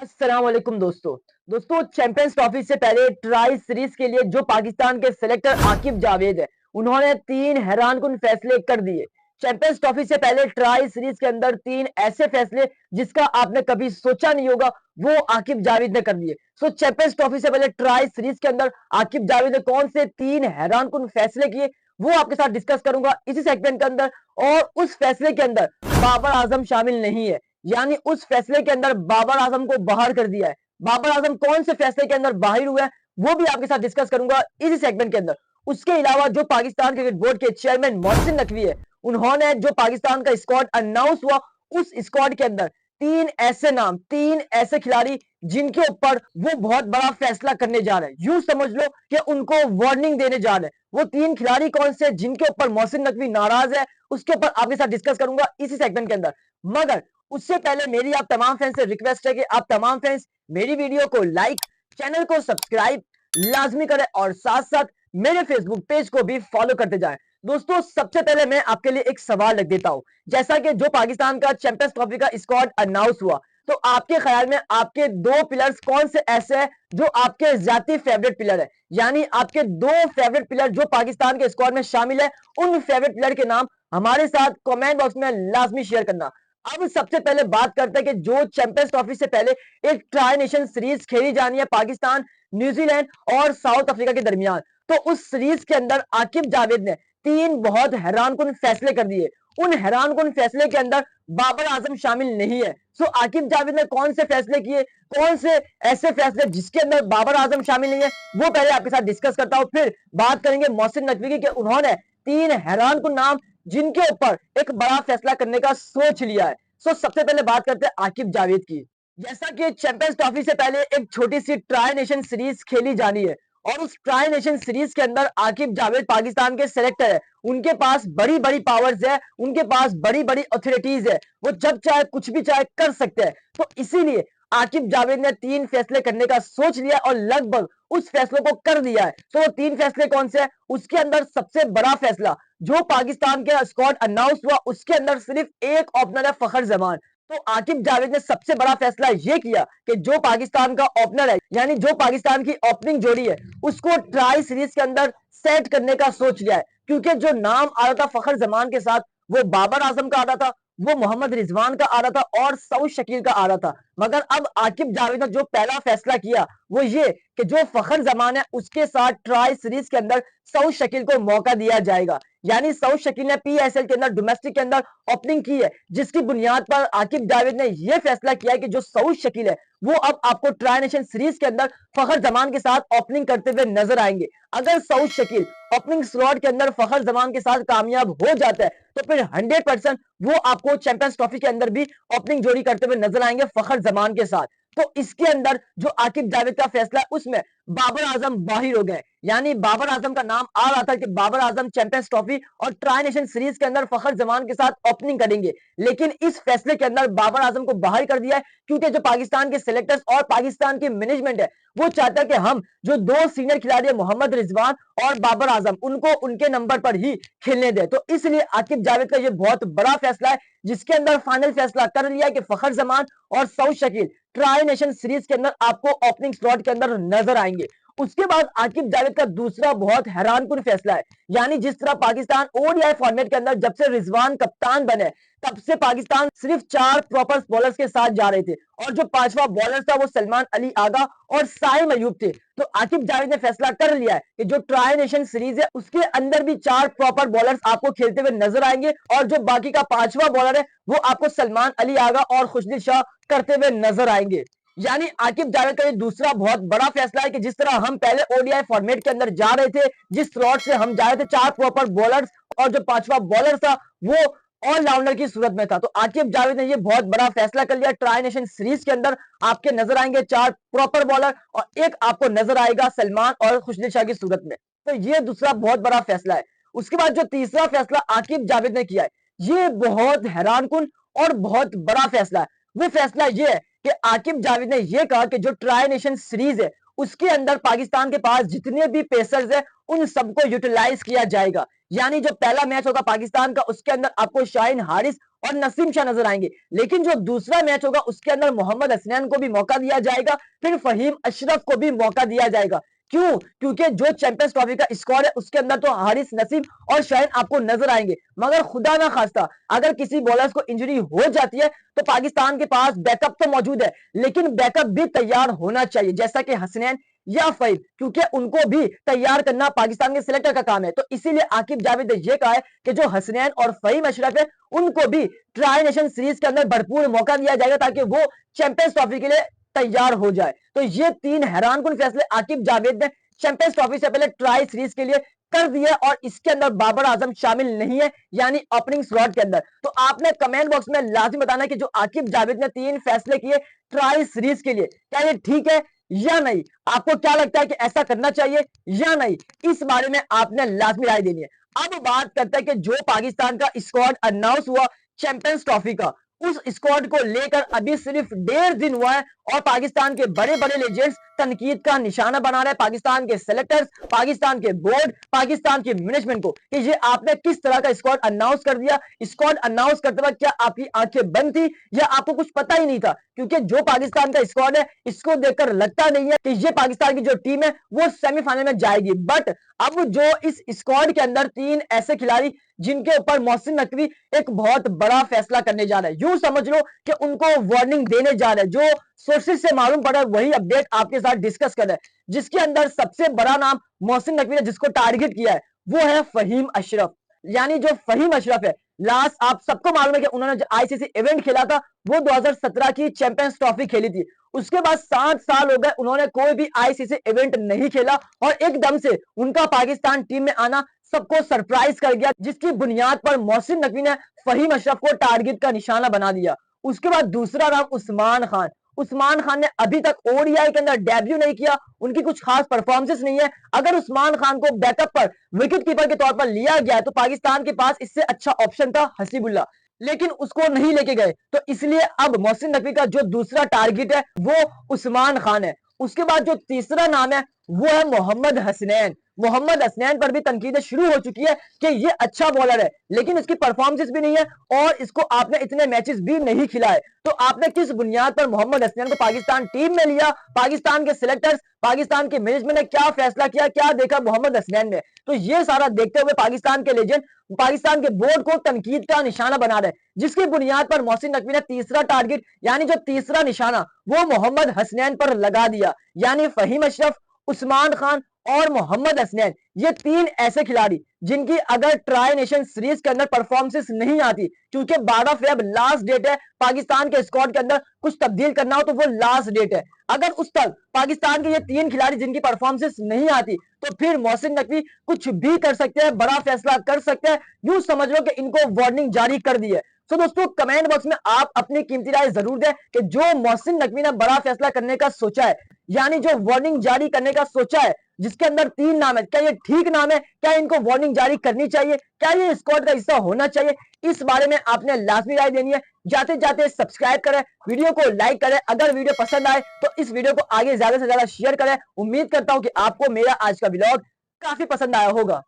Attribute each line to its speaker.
Speaker 1: अस्सलाम वालेकुम दोस्तों चैंपियंस ट्रॉफी से पहले ट्राई सीरीज के लिए जो पाकिस्तान के सिलेक्टर आकिब जावेद है उन्होंने 3 हैरानकुन फैसले कर दिए। चैंपियंस ट्रॉफी से पहले ट्राई सीरीज के अंदर 3 ऐसे फैसले जिसका आपने कभी सोचा नहीं होगा वो आकिब जावेद ने कर दिए। चैंपियंस ट्रॉफी से पहले ट्राई सीरीज के अंदर आकिब जावेद ने कौन से 3 हैरानकुन फैसले किए वो आपके साथ डिस्कस करूंगा इसी सेगमेंट के अंदर। और उस फैसले के अंदर बाबर आजम शामिल नहीं है, यानी उस फैसले के अंदर बाबर आजम को बाहर कर दिया है। बाबर आजम कौन से फैसले के अंदर बाहर हुआ है वो भी आपके साथ डिस्कस करूंगा इसी सेगमेंट के अंदर। उसके अलावा जो पाकिस्तान क्रिकेट बोर्ड के चेयरमैन मोहसिन नकवी है उन्होंने जो पाकिस्तान का स्क्वाड अनाउंस हुआ उस स्क्वाड के अंदर 3 ऐसे नाम, 3 ऐसे खिलाड़ी जिनके ऊपर वो बहुत बड़ा फैसला करने जा रहे हैं। यूं समझ लो कि उनको वार्निंग देने जा रहे हैं। वो 3 खिलाड़ी कौन से जिनके ऊपर मोहसिन नकवी नाराज है उसके ऊपर आपके साथ डिस्कस करूंगा इसी सेगमेंट के अंदर। मगर उससे पहले मेरी आप तमाम फैंस से रिक्वेस्ट है कि आप तमाम फैंस मेरी वीडियो को लाइक, चैनल को सब्सक्राइब लाजमी करें और साथ साथ मेरे फेसबुक पेज को भी फॉलो करते जाएं। दोस्तों सबसे पहले मैं आपके लिए एक सवाल रख देता हूं। जैसा कि जो पाकिस्तान का चैंपियंस ट्रॉफी का स्क्वाड अनाउंस हुआ तो आपके ख्याल में आपके 2 प्लेयर्स कौन से ऐसे हैं जो आपके ज्यादा फेवरेट प्लेयर है, यानी आपके 2 फेवरेट प्लेयर जो पाकिस्तान के स्क्वाड में शामिल है उन फेवरेट प्लेयर के नाम हमारे साथ कमेंट बॉक्स में लाजमी शेयर करना। अब सबसे पहले बात करते हैं कि जो चैंपियंस ट्रॉफी से पहले एक ट्राई नेशन सीरीज खेली जानी है पाकिस्तान, न्यूजीलैंड और साउथ अफ्रीका के दरमियान। तो उस सीरीज के अंदर आकिब जावेद ने 3 बहुत हैरानकुन फैसले कर दिए। उन हैरानकुन फैसले के अंदर बाबर आजम शामिल नहीं है। आकिब जावेद ने कौन से फैसले किए, कौन से ऐसे फैसले जिसके अंदर बाबर आजम शामिल नहीं है वो पहले आपके साथ डिस्कस करता हूं। फिर बात करेंगे मोहसिन नकवी की कि उन्होंने 3 हैरानकुन नाम जिनके ऊपर एक बड़ा फैसला करने का सोच लिया है। सबसे पहले बात करते हैं आकिब जावेद की। जैसा कि चैंपियंस ट्रॉफी से पहले एक छोटी सी ट्राई नेशन सीरीज खेली जानी है और उस ट्राई नेशन सीरीज के अंदर आकिब जावेद पाकिस्तान के सिलेक्टर है। उनके पास बड़ी बड़ी पावर्स है, उनके पास बड़ी बड़ी अथॉरिटीज है, वो जब चाहे कुछ भी चाहे कर सकते हैं। तो इसीलिए आकिब जावेद ने 3 फैसले करने का सोच लिया और लगभग उस फैसलों को कर दिया है। वो 3 फैसले कौन से हैं उसके अंदर सबसे बड़ा फैसला जो पाकिस्तान के स्क्वाड अनाउंस हुआ उसके अंदर सिर्फ एक ओपनर है, फखर जमान। तो आकिब जावेद ने सबसे बड़ा फैसला यह किया कि जो पाकिस्तान का ओपनर है यानी जो पाकिस्तान की ओपनिंग जोड़ी है उसको ट्राई सीरीज के अंदर सेट करने का सोच लिया है। क्योंकि जो नाम आ रहा था फखर जमान के साथ वो बाबर आजम का आ रहा था, वो मोहम्मद रिजवान का आ रहा था और सऊद शकील का आ रहा था। मगर अब आकिब जावेद ने जो पहला फैसला किया वो ये कि जो फखर जमान है उसके साथ ट्राई सीरीज के अंदर सऊद शकील को मौका दिया जाएगा। यानी सऊद शकील ने पीएसएल के अंदर डोमेस्टिक के अंदर ओपनिंग की है, जिसकी बुनियाद पर आकिब जावेद ने यह फैसला किया है कि जो सऊद शकील है वो अब आपको ट्राई नेशन सीरीज के अंदर फखर जमान के साथ ओपनिंग करते हुए नजर आएंगे। अगर सऊद शकील ओपनिंग स्लॉट के अंदर फखर जमान के साथ कामयाब हो जाता है तो फिर 100% वो आपको चैंपियंस ट्रॉफी के अंदर भी ओपनिंग जोड़ी करते हुए नजर आएंगे फखर जमान के साथ। तो इसके अंदर जो आकिब जावेद का फैसला है उसमें बाबर आजम बाहिर हो गए, यानी बाबर आजम का नाम आ रहा था कि बाबर आजम चैंपियंस ट्रॉफी और ट्राई नेशन सीरीज के अंदर फखर जमान के साथ ओपनिंग करेंगे। लेकिन इस फैसले के अंदर बाबर आजम को बाहर कर दिया है क्योंकि जो पाकिस्तान के सिलेक्टर्स और पाकिस्तान की मैनेजमेंट है वो चाहता है कि हम जो 2 सीनियर खिलाड़ी है मोहम्मद रिजवान और बाबर आजम उनको उनके नंबर पर ही खेलने दे। तो इसलिए आकिब जावेद का ये बहुत बड़ा फैसला है जिसके अंदर फाइनल फैसला कर लिया है कि फखर जमान और Saud Shakeel tri nation series के अंदर आपको ओपनिंग स्लॉट के अंदर नजर आएंगे। उसके बाद आकिब जावेद का दूसरा बहुत हैरानकुन फैसला है, यानी जिस तरह पाकिस्तान ओडीआई फॉर्मेट के अंदर जब से रिजवान कप्तान बने तब से पाकिस्तान सिर्फ 4 प्रॉपर बॉलर्स के साथ जा रहे थे और जो 5वां बॉलर था वो सलमान अली आगा और साइम अयूब थे। तो आकिब जावेद ने फैसला कर लिया है कि जो ट्राई नेशन सीरीज है उसके अंदर भी 4 प्रॉपर बॉलर्स आपको खेलते हुए नजर आएंगे और जो बाकी का 5वां बॉलर है वो आपको सलमान अली आगा और खुशदिल शाह करते हुए नजर आएंगे। यानी आकिब जावेद का ये दूसरा बहुत बड़ा फैसला है कि जिस तरह हम पहले ओडीआई फॉर्मेट के अंदर जा रहे थे, जिस स्लॉट से हम जा रहे थे 4 प्रॉपर बॉलर्स और जो 5वां बॉलर था वो ऑलराउंडर की सूरत में था। तो आकिब जावेद ने ये बहुत बड़ा फैसला कर लिया। ट्राई नेशन सीरीज के अंदर आपके नजर आएंगे 4 प्रॉपर बॉलर और एक आपको नजर आएगा सलमान और खुशदिल शाह की सूरत में। तो ये दूसरा बहुत बड़ा फैसला है। उसके बाद जो तीसरा फैसला आकिब जावेद ने किया है ये बहुत हैरानकुन और बहुत बड़ा फैसला है। वो फैसला ये है कि आकिब जावेद ने यह कहा कि जो ट्राई नेशन सीरीज है उसके अंदर पाकिस्तान के पास जितने भी पेसर्स है उन सबको यूटिलाइज किया जाएगा। यानी जो पहला मैच होगा पाकिस्तान का उसके अंदर आपको शाहीन हारिस और नसीम शाह नजर आएंगे। लेकिन जो दूसरा मैच होगा उसके अंदर मोहम्मद हसनैन को भी मौका दिया जाएगा, फिर फहीम अशरफ को भी मौका दिया जाएगा। क्यों? क्योंकि जो चैंपियंस ट्रॉफी का स्क्वाड है उसके अंदर तो हारिस नसीम और शाहीन आपको नजर आएंगे, मगर खुदा ना खास्ता अगर किसी बॉलर्स को इंजरी हो जाती है तो पाकिस्तान के पास बैकअप तो मौजूद है, लेकिन बैकअप भी तैयार होना चाहिए, जैसा कि हसनैन या फहीम, क्योंकि उनको भी तैयार करना पाकिस्तान के सिलेक्टर का काम है। तो इसीलिए आकिब जावेद ने यह कहा है कि जो हसनैन और फहीम अशरफ है उनको भी ट्राई नेशन सीरीज के अंदर भरपूर मौका दिया जाएगा ताकि वो चैंपियंस ट्रॉफी के लिए तैयार हो जाए। तो ये तीन हैरानकुन फैसले आकिब जावेद ने चैंपियंस ट्रॉफी से पहले ट्राई सीरीज के लिए कर दिया, और इसके अंदर बाबर आजम शामिल नहीं है, यानी ओपनिंग स्लॉट के अंदर। तो आपने कमेंट बॉक्स में लाजिम बताना कि जो आकिब जावेद ने तीन फैसले किए ट्राई सीरीज के लिए, क्या ये ठीक है या नहीं? आपको क्या लगता है कि ऐसा करना चाहिए या नहीं? इस बारे में आपने लाजमी राय देनी है। अब बात करते हैं कि जो पाकिस्तान का स्क्वाड अनाउंस हुआ चैंपियंस ट्रॉफी का, उस स्क्वाड को लेकर अभी सिर्फ 1.5 दिन हुआ है और पाकिस्तान के बड़े बड़े लेजेंड्स तनकीद का निशाना बना रहे हैं पाकिस्तान के सेलेक्टर्स, पाकिस्तान के बोर्ड, पाकिस्तान की मैनेजमेंट को कि ये आपने किस तरह का स्क्वाड अनाउंस कर दिया। स्क्वाड अनाउंस करते वक्त क्या आपकी आंखें बंद थी या आपको कुछ पता ही नहीं था? क्योंकि जो पाकिस्तान का स्क्वाड है इसको देखकर लगता नहीं है कि ये पाकिस्तान की जो टीम है वो सेमीफाइनल में जाएगी। बट अब जो इस स्क्वाड के अंदर तीन ऐसे खिलाड़ी जिनके ऊपर मोहसिन नकवी एक बहुत बड़ा फैसला करने जा रहा है, यूं समझ लो कि उनको वार्निंग देने जा रहे हैं, जो सोर्सेज से मालूम पड़ा वही अपडेट आपके साथ डिस्कस कर रहे हैं, जिसके अंदर सबसे बड़ा नाम मोहसिन नकवी ने जिसको टारगेट किया है वो है फहीम अशरफ। यानी जो फहीम अशरफ है, लास्ट आप सबको मालूम है कि उन्होंने जो आईसीसी इवेंट खेला था वो 2017 की चैंपियंस ट्रॉफी खेली थी। उसके बाद 7 साल हो गए उन्होंने कोई भी आईसीसी इवेंट नहीं खेला और एकदम से उनका पाकिस्तान टीम में आना सबको सरप्राइज कर गया, जिसकी बुनियाद पर मोहसिन नकवी ने फहीम अशरफ को टारगेट का निशाना बना दिया। उसके बाद दूसरा नाम उस्मान खान। उस्मान खान ने अभी तक ओडीआई के अंदर डेब्यू नहीं किया, उनकी कुछ खास परफॉर्मेंस नहीं है। अगर उस्मान खान को बैकअप पर विकेट कीपर के तौर पर लिया गया तो पाकिस्तान के पास इससे अच्छा ऑप्शन था हसीबुल्ला, लेकिन उसको नहीं लेके गए। तो इसलिए अब मोहसिन नकवी का जो दूसरा टारगेट है वो उस्मान खान है। उसके बाद जो तीसरा नाम है वो है मोहम्मद हसनैन। मोहम्मद हसनैन पर भी तनकीदें शुरू हो चुकी है कि ये अच्छा बॉलर है लेकिन इसकी परफॉर्मेंस भी नहीं है और इसको आपने इतने मैचेस भी नहीं खिलाए। तो आपने किस बुनियाद पर मोहम्मद हसनैन को पाकिस्तान टीम में लिया? पाकिस्तान के सिलेक्टर्स, पाकिस्तान के मैनेजमेंट ने क्या फैसला किया, क्या देखा मोहम्मद हसनैन ने? तो ये सारा देखते हुए पाकिस्तान के लेजेंड पाकिस्तान के बोर्ड को तनकीद का निशाना बना रहे हैं, जिसकी बुनियाद पर मोहसिन नकवी ने तीसरा टारगेट यानी जो तीसरा निशाना वो मोहम्मद हसनैन पर लगा दिया। यानी फहीम अशरफ, उस्मान खान और मोहम्मद हसनैन, ये तीन ऐसे खिलाड़ी जिनकी अगर ट्राई नेशन सीरीज के अंदर परफॉर्मेंस नहीं आती, क्योंकि 12 फेब लास्ट डेट है पाकिस्तान के स्क्वाड के अंदर कुछ तब्दील करना हो तो वो लास्ट डेट है, अगर उस तक पाकिस्तान के ये तीन खिलाड़ी जिनकी परफॉर्मेंस नहीं आती तो फिर मोहसिन नकवी कुछ भी कर सकते हैं, बड़ा फैसला कर सकते हैं। यूं समझ लो कि इनको वार्निंग जारी कर दी है। तो दोस्तों कमेंट बॉक्स में आप अपनी कीमती राय जरूर दें कि जो मोहसिन नकवी ने बड़ा फैसला करने का सोचा है, यानी जो वार्निंग जारी करने का सोचा है जिसके अंदर तीन नाम है, क्या ये ठीक नाम है? क्या इनको वार्निंग जारी करनी चाहिए? क्या ये स्क्वाड का हिस्सा होना चाहिए? इस बारे में आपने लाजमी राय देनी है। जाते जाते सब्सक्राइब करें, वीडियो को लाइक करें, अगर वीडियो पसंद आए तो इस वीडियो को आगे ज्यादा से ज्यादा शेयर करें। उम्मीद करता हूं कि आपको मेरा आज का व्लॉग काफी पसंद आया होगा।